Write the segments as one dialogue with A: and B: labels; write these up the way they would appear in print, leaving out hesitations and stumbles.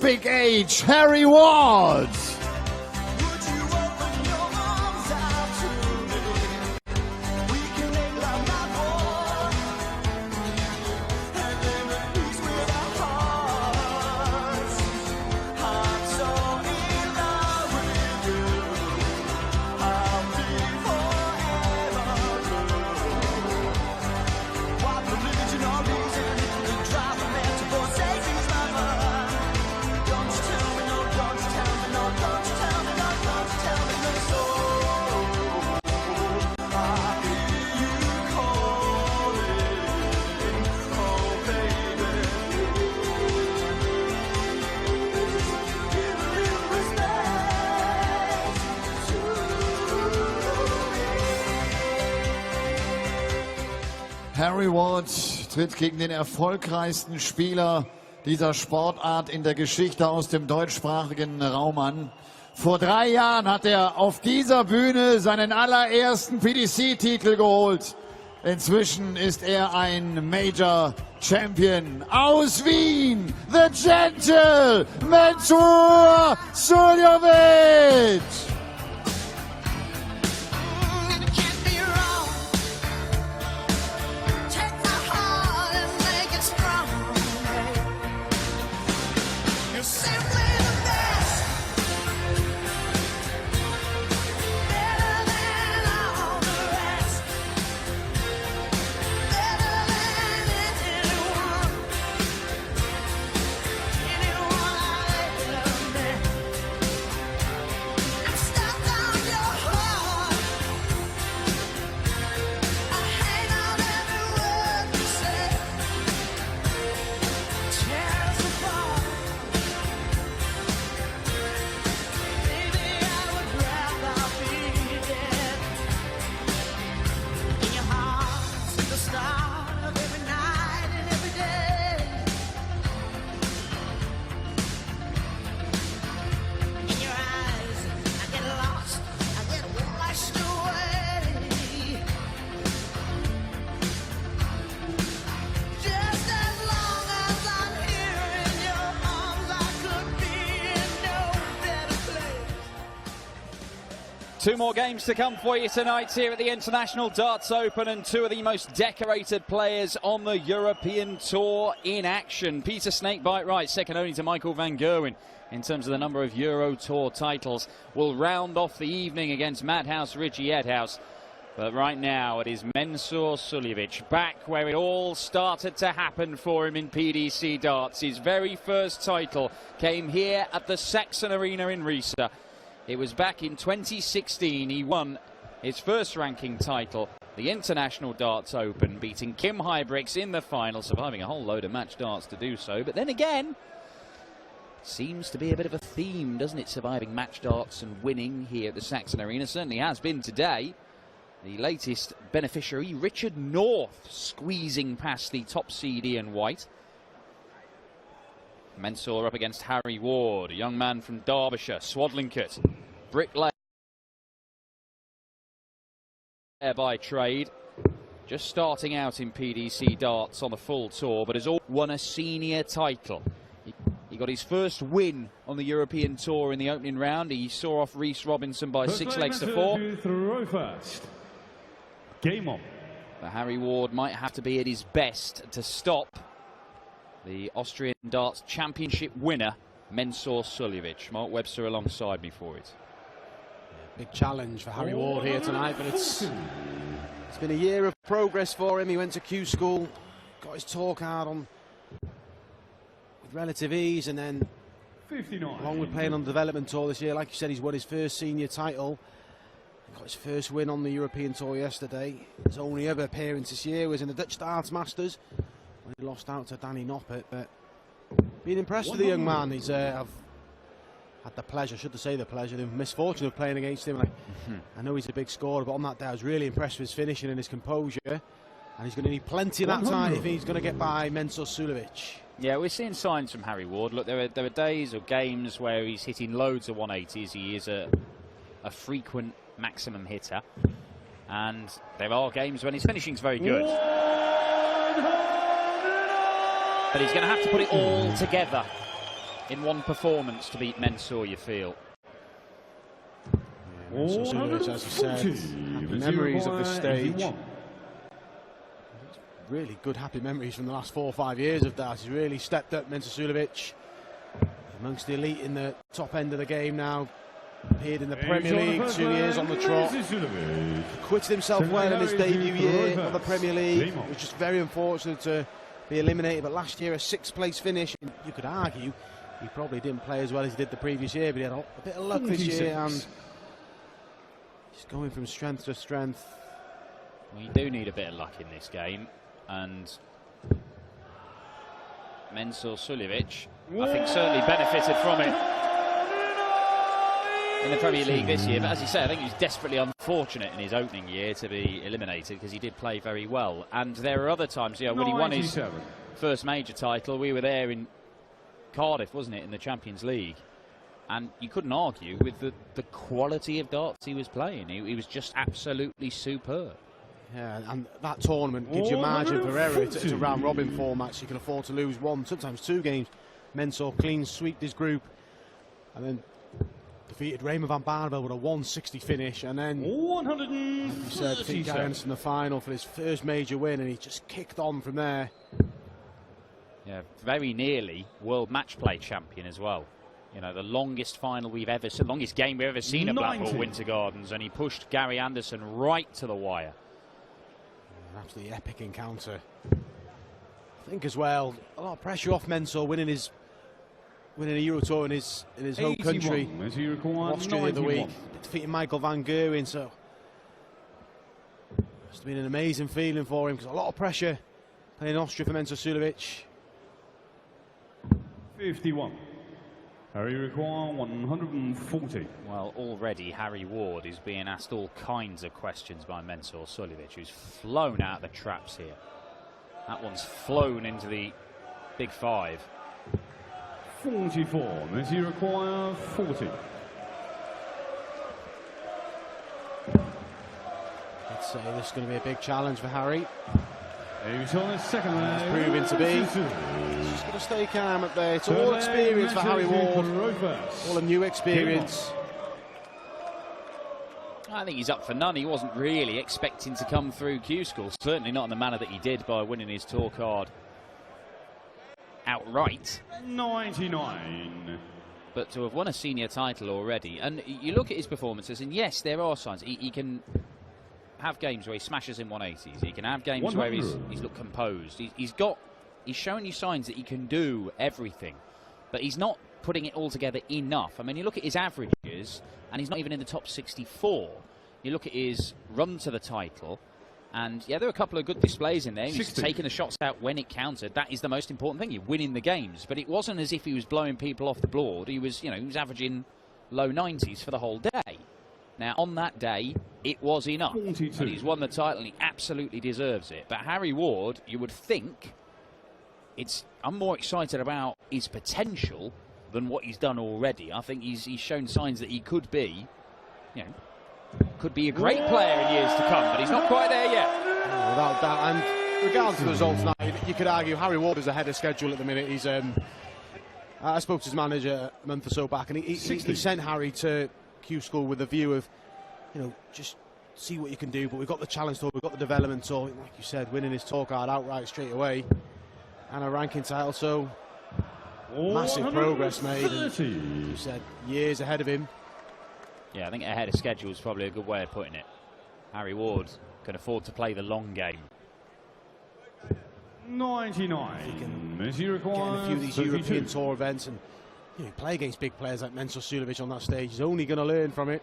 A: Big H, Harry Ward. Harry Ward tritt gegen den erfolgreichsten Spieler dieser Sportart in der Geschichte aus dem deutschsprachigen Raum an. Vor 3 Jahren hat er auf dieser Bühne seinen allerersten PDC-Titel geholt. Inzwischen ist er ein Major Champion aus Wien, the Gentle Mensur Suljovic.
B: Two more games to come for you tonight here at the International Darts Open, and two of the most decorated players on the European Tour in action. Peter Snakebite Wright, second only to Michael van Gerwen in terms of the number of Euro Tour titles, will round off the evening against Madhouse Richie Edhouse. But right now it is Mensur Suljovic back where it all started to happen for him in PDC darts. His very first title came here at the Saxon Arena in Riesa. It was back in 2016. He won his first ranking title, the International Darts Open, beating Kim Hybricks in the final, surviving a whole load of match darts to do so. But then again, seems to be a bit of a theme, doesn't it, surviving match darts and winning here at the Saxon Arena. Certainly has been today. The latest beneficiary, Richard North, squeezing past the top seed Ian White. Mensur up against Harry Ward, a young man from Derbyshire, Swadlincote, bricklayer by trade, just starting out in PDC darts on the full tour, but has all won a senior title. He got his first win on the European Tour in the opening round. He saw off Rhys Robinson by 6 legs to 4.
C: Throw first. Game on.
B: But Harry Ward might have to be at his best to stop the Austrian Darts Championship winner, Mensur Suljovic. Mark Webster alongside me for it.
D: Big challenge for Harry Ward here tonight, but it's been a year of progress for him. He went to Q School, got his tour card on with relative ease, and then
C: 59.
D: along with playing on the development tour this year, like you said, he's won his first senior title. Got his first win on the European Tour yesterday. His only other appearance this year was in the Dutch Darts Masters, when he lost out to Danny Noppert. But been impressed with the young man. I've had the pleasure, should I say the pleasure, the misfortune of playing against him. I know he's a big scorer, but on that day I was really impressed with his finishing and his composure. And he's going to need plenty of that time if he's going to get by Mensur Suljovic.
B: Yeah, we're seeing signs from Harry Ward. Look, there are days or games where he's hitting loads of 180s. He is a frequent maximum hitter. And there are games when his finishing's very good. But he's going to have to put it all together in one performance to beat Mensur, you feel?
D: Yeah, Suljovic, as you said, happy memories of this stage. Really good happy memories from the last 4 or 5 years of that. He's really stepped up, Suljovic, amongst the elite in the top end of the game now. Appeared in the Premier League 2 years on the trot. Acquitted himself well in his debut year of the Premier League. It was just very unfortunate to be eliminated, but last year a 6th place finish. You could argue he probably didn't play as well as he did the previous year, but he had a bit of luck this year, and he's going from strength to strength.
B: We do need a bit of luck in this game, and Mensur Suljovic, I think, certainly benefited from it in the Premier League this year. But as you say, I think he was desperately unfortunate in his opening year to be eliminated, because he did play very well. And there are other times, when he won his first major title, we were there in Cardiff, wasn't it, in the Champions League, and you couldn't argue with the quality of darts he was playing. He was just absolutely superb.
D: Yeah, and that tournament gives you margin for error. It's a round robin format, so you can afford to lose 1, sometimes 2 games. Mensur clean sweeped his group, and then defeated Raymond van Barneveld with a 160 finish, and then, like you said, defeated Gary Anderson in the final for his first major win, and he just kicked on from there.
B: Yeah, very nearly world match play champion as well. The longest final we've ever seen, longest game we've ever seen at Blackpool Winter Gardens, and he pushed Gary Anderson right to the wire.
D: An absolutely epic encounter. I think as well, a lot of pressure off Mensur winning a Euro Tour in his home country, Austria the other week, defeating Michael van Gerwen, so must have been an amazing feeling for him, because a lot of pressure playing Austria for Mensur Suljovic.
C: 51. Harry require 140.
B: Well, already Harry Ward is being asked all kinds of questions by Mensur Suljovic, who's flown out of the traps here. That one's flown into the big 5.
C: 44. Does he require 40?
D: I'd say this is going to be a big challenge for Harry.
C: He's on his second leg.
D: It's proving to be. He's just got to stay calm up there. It's all experience for Harry Ward. All a new experience.
B: I think he's up for none. He wasn't really expecting to come through Q School. Certainly not in the manner that he did by winning his tour card outright.
C: 99.
B: But to have won a senior title already, and you look at his performances, and yes, there are signs. He can have games where he smashes in 180s. He can have games 100. Where he's looked composed. He's showing you signs that he can do everything, but he's not putting it all together enough. I mean, you look at his averages, and he's not even in the top 64. You look at his run to the title, and yeah, there are a couple of good displays in there. He's taking the shots out when it counted. That is the most important thing. You're winning the games, but it wasn't as if he was blowing people off the board. He was, he was averaging low 90s for the whole day. Now, on that day, it was enough. 42. And he's won the title, and he absolutely deserves it. But Harry Ward, you would think, I'm more excited about his potential than what he's done already. I think he's shown signs that he could be, could be a great player in years to come, but he's not quite there yet.
D: Without that, and regardless of the results tonight, you could argue Harry Ward is ahead of schedule at the minute. He's, I spoke to his manager a month or so back, and he sent Harry to Q School with a view of, just see what you can do. But we've got the challenge tour, we've got the development tour, like you said, winning his tour card outright straight away, and a ranking title. So massive progress made. And, you said, years ahead of him.
B: Yeah, I think ahead of schedule is probably a good way of putting it. Harry Ward can afford to play the long game.
C: 99.
D: Getting a few of these European Tour events, and play against big players like Mensur Suljovic on that stage. He's only going to learn from it.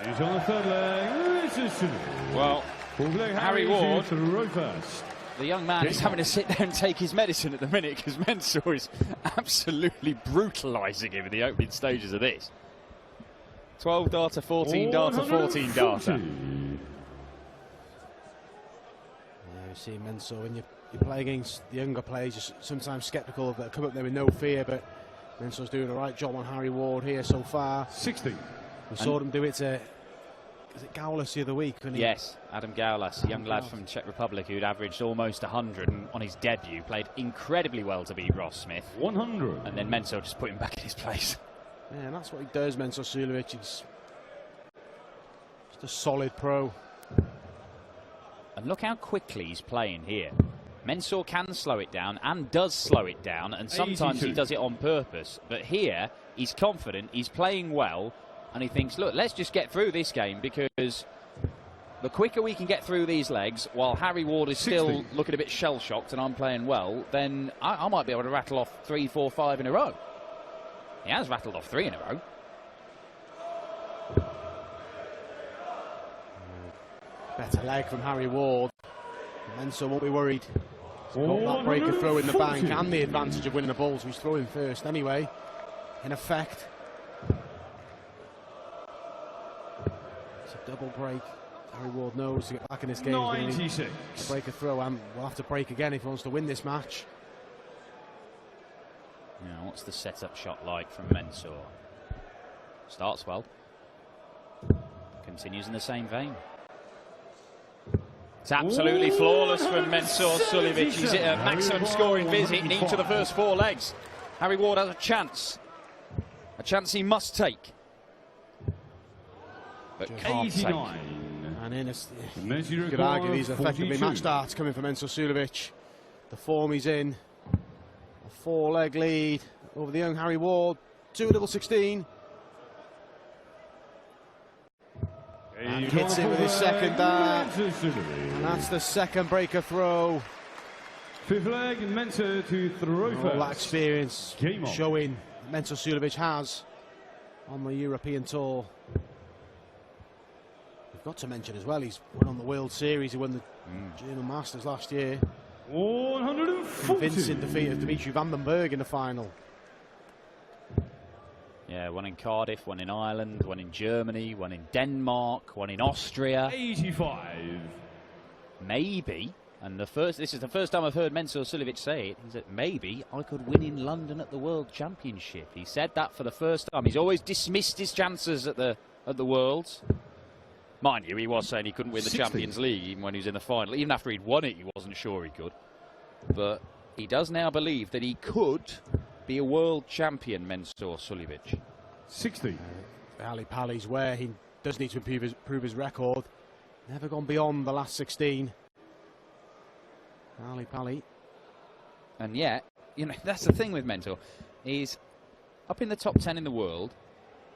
C: He's on the third leg.
B: Well, Harry Ward, the young man, is having to sit there and take his medicine at the minute, because Mensur is absolutely brutalising him in the opening stages of this. 12 darter, 14 darter, 14 darter.
D: Yeah, you see Mensur, when you play against the younger players, you're sometimes sceptical of that, come up there with no fear, but Mensur's doing the right job on Harry Ward here so far.
C: 60.
D: We saw him do it to is it Gaulas the other week?
B: Yes, Adam Gaulas, a young lad from Czech Republic who'd averaged almost 100 and on his debut played incredibly well to beat Ross Smith.
C: 100.
B: And then Mensur just put him back in his place.
D: Yeah, and that's what he does, Mensur Suljovic. He's just a solid pro.
B: And look how quickly he's playing here. Mensur can slow it down and does slow it down, and sometimes
C: 82.
B: he does it on purpose. But here, he's confident, he's playing well, and he thinks, look, let's just get through this game, because the quicker we can get through these legs, while Harry Ward is
C: 60.
B: still looking a bit shell-shocked and I'm playing well, then I might be able to rattle off 3, 4, 5 in a row. He has rattled off 3 in a row.
D: Better leg from Harry Ward. Mensur won't be worried. He's got that breaker throw in the bank and the advantage of winning the ball, so he's throwing first anyway. In effect, it's a double break. Harry Ward knows to get back in this game.
C: 96.
D: Break a throw, and we'll have to break again if he wants to win this match.
B: Now, what's the setup shot like from Mensur? Starts well. Continues in the same vein. It's absolutely flawless from Mensur Suljovic. He's hit a maximum scoring visit in each of the first 4 legs. Harry Ward has a chance he must take, but can't take.
C: 89.
D: And in a,
C: You
D: you could argue these are effectively match starts coming from Mensur Suljovic. The form he's in. A 4-leg lead over the young Harry Ward. 2 double 16. And hits it with his second dart. And that's the second breaker throw.
C: 5th leg, Mensur to throw first.
D: All that experience
C: Game on.
D: showing Mensur Suljovic has on the European Tour. We've got to mention as well, he's won on the World Series. He won the German Masters last year.
C: 140.
D: Convincing defeat of Dimitri van den Berg in the final.
B: Yeah, one in Cardiff, one in Ireland, one in Germany, one in Denmark, one in Austria.
C: 85.
B: Maybe, and this is the first time I've heard Mensur Suljovic say it, he said, maybe I could win in London at the World Championship. He said that for the first time. He's always dismissed his chances at the Worlds. Mind you, he was saying he couldn't win the
C: 60.
B: Champions League even when he was in the final. Even after he'd won it, he wasn't sure he could. But he does now believe that he could be a world champion, Mensur Suljovic.
C: 60.
D: Ali Pali's where he does need to improve his record. Never gone beyond the last 16. Ali Pali.
B: And yet, you know, that's the thing with Mensur. He's up in the top 10 in the world.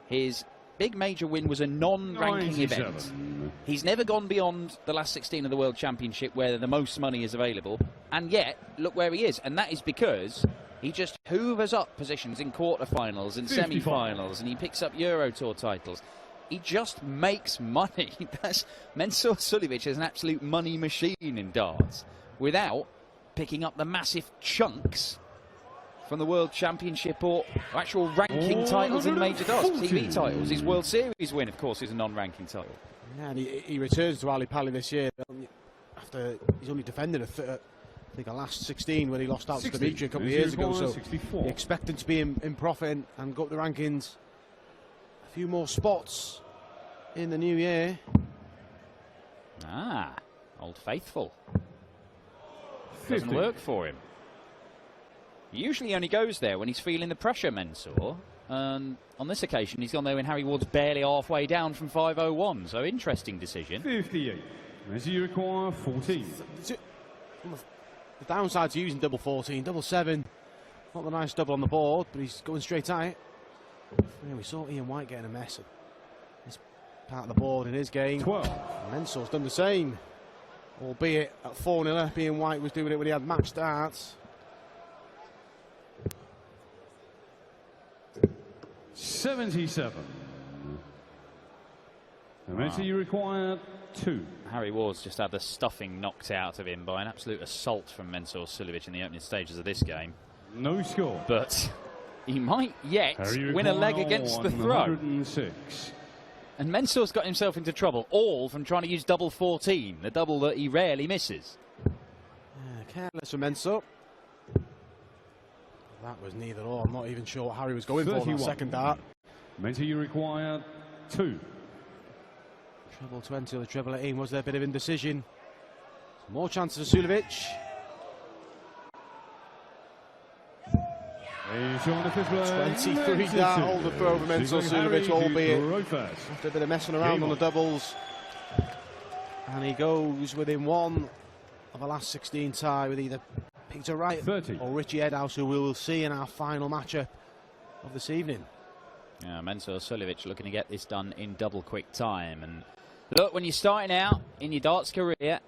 B: His big major win was a non-ranking
C: 97.
B: event. He's never gone beyond the last 16 of the World Championship where the most money is available. And yet, look where he is. And that is because he just hoovers up positions in quarterfinals and
C: 55.
B: semi-finals, and he picks up Euro Tour titles. He just makes money. Mensur Suljovic is an absolute money machine in darts without picking up the massive chunks from the World Championship or actual ranking titles in major darts, TV titles. His World Series win, of course, is a non-ranking title.
D: Yeah, and he returns to Ali Pali this year after he's only defended I think a last 16 when he lost out to Dimitri a couple of years ago. So
C: 64.
D: you expect him to be in profit and go up the rankings a few more spots in the new year.
B: Ah, Old Faithful. Doesn't work for him. He usually only goes there when he's feeling the pressure, Mensur. And on this occasion, he's gone there when Harry Ward's barely halfway down from 501. So interesting decision.
C: 58. As you require 14.
D: The downside to using double 14, double 7. Not the nice double on the board, but he's going straight at it. Yeah, we saw Ian White getting a mess at this part of the board in his game.
C: 12.
D: Mensur's done the same, albeit at 4-0. Ian White was doing it when he had match starts.
C: 77. Wow. You require 2.
B: Harry Ward's just had the stuffing knocked out of him by an absolute assault from Mensur Suljovic in the opening stages of this game.
C: No score.
B: But he might yet win a leg against the throw.
C: 106.
B: And Mensur's got himself into trouble, all from trying to use double 14, the double that he rarely misses.
D: Careless from Mensur. That was neither or. I'm not even sure what Harry was going 31. For that second dart.
C: Mensur, you require 2.
D: Treble 20 or the treble 18. Was there a bit of indecision? More chances for Suljovic.
C: He's on the fifth leg.
D: 23 down, hold the throw for Mensur Suljovic, albeit after a bit of messing around on the doubles. And he goes within one of a last 16 tie with either Peter Wright
C: 30.
D: or Richie Edhouse, who we will see in our final matchup of this evening.
B: Yeah, Mensur Suljovic looking to get this done in double quick time. And look, when you're starting out in your darts career,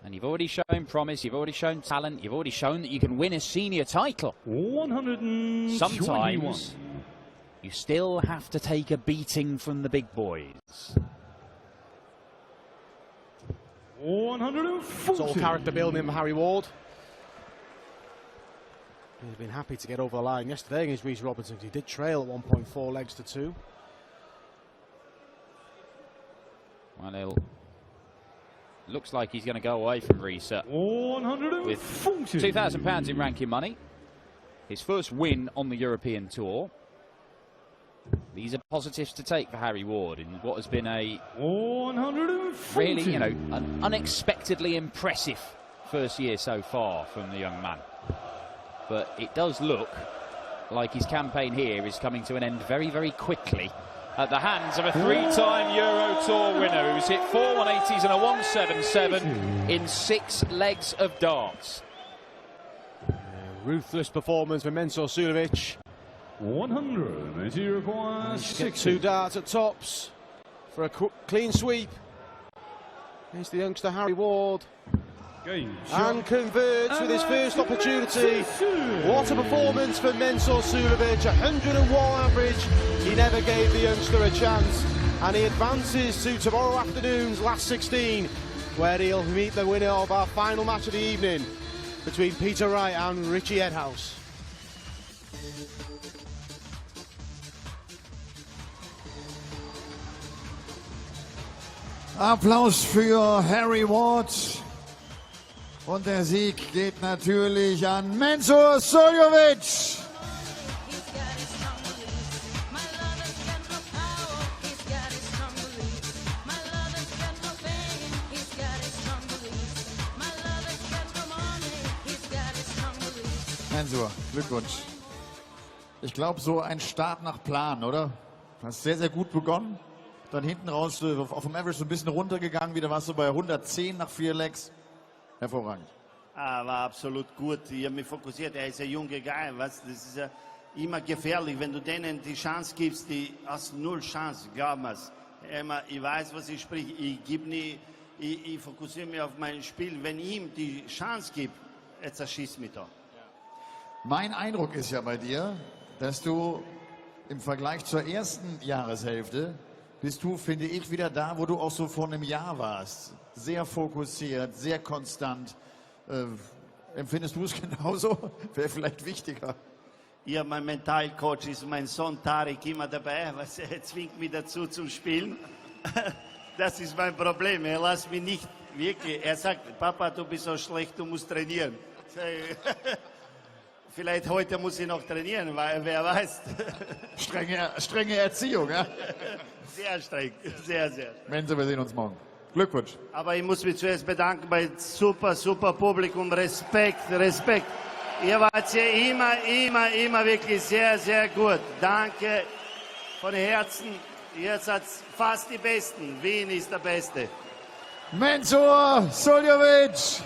B: and you've already shown promise, you've already shown talent, you've already shown that you can win a senior title.
C: 121.
B: Sometimes you still have to take a beating from the big boys.
C: 140.
D: It's all character building for Harry Ward. He's been happy to get over the line yesterday against Reece Robinson. He did trail at 1.4 legs to 2.
B: Well, looks like he's going to go away from Reece with £2,000 in ranking money. His first win on the European Tour. These are positives to take for Harry Ward in what has been a really, you know, an unexpectedly impressive first year so far from the young man. But it does look like his campaign here is coming to an end very, very quickly at the hands of a three-time Euro Tour winner who's hit 4 180s and a 177 in 6 legs of darts.
D: Ruthless performance for Mensur Suljovic.
C: 100 as he requires 60.
D: 2 darts at tops for a clean sweep. Here's the youngster Harry Ward. And converts with his first opportunity. What a performance for Mensur Suljovic. 101 average. He never gave the youngster a chance. And he advances to tomorrow afternoon's last 16, where he'll meet the winner of our final match of the evening between Peter Wright and Richie Edhouse.
A: Applaus für Harry Ward. Und der Sieg geht natürlich an Mensur Suljovic. Mensur, Glückwunsch. Ich glaube, so ein Start nach Plan, oder? Du hast sehr, sehr gut begonnen. Dann hinten raus auf dem Average so ein bisschen runtergegangen. Wieder warst du bei 110 nach 4 Legs. Hervorragend.
E: War absolut gut. Ich habe mich fokussiert. Er ist ein junger Guy. Das ist ja immer gefährlich. Wenn du denen die Chance gibst, die hast 0 Chance. Glaub mir's. Ich weiß, was ich spreche. Ich fokussiere mich auf mein Spiel. Wenn ich ihm die Chance gibt, jetzt erschießt mich da.
A: Mein Eindruck ist ja bei dir, dass du im Vergleich zur ersten Jahreshälfte bist du, finde ich, wieder da, wo du auch so vor einem Jahr warst. Sehr fokussiert, sehr konstant. Empfindest du es genauso? Wäre vielleicht wichtiger.
E: Ja, mein Mentalcoach ist mein Sohn Tarek immer dabei, weil er zwingt mich dazu zum Spielen. Das ist mein Problem. Er lässt mich nicht wirklich. Er sagt, Papa, du bist so schlecht, du musst trainieren. Vielleicht heute muss ich noch trainieren, weil wer weiß.
A: Strenge Erziehung, ja?
E: Sehr streng, sehr, sehr.
A: Mensur, wir sehen uns morgen. Glückwunsch.
E: Aber ich muss mich zuerst bedanken bei super Publikum. Respekt. Ihr wart ja immer wirklich sehr, sehr gut. Danke von Herzen. Ihr seid fast die Besten. Wien ist der Beste.
A: Mensur Suljovic.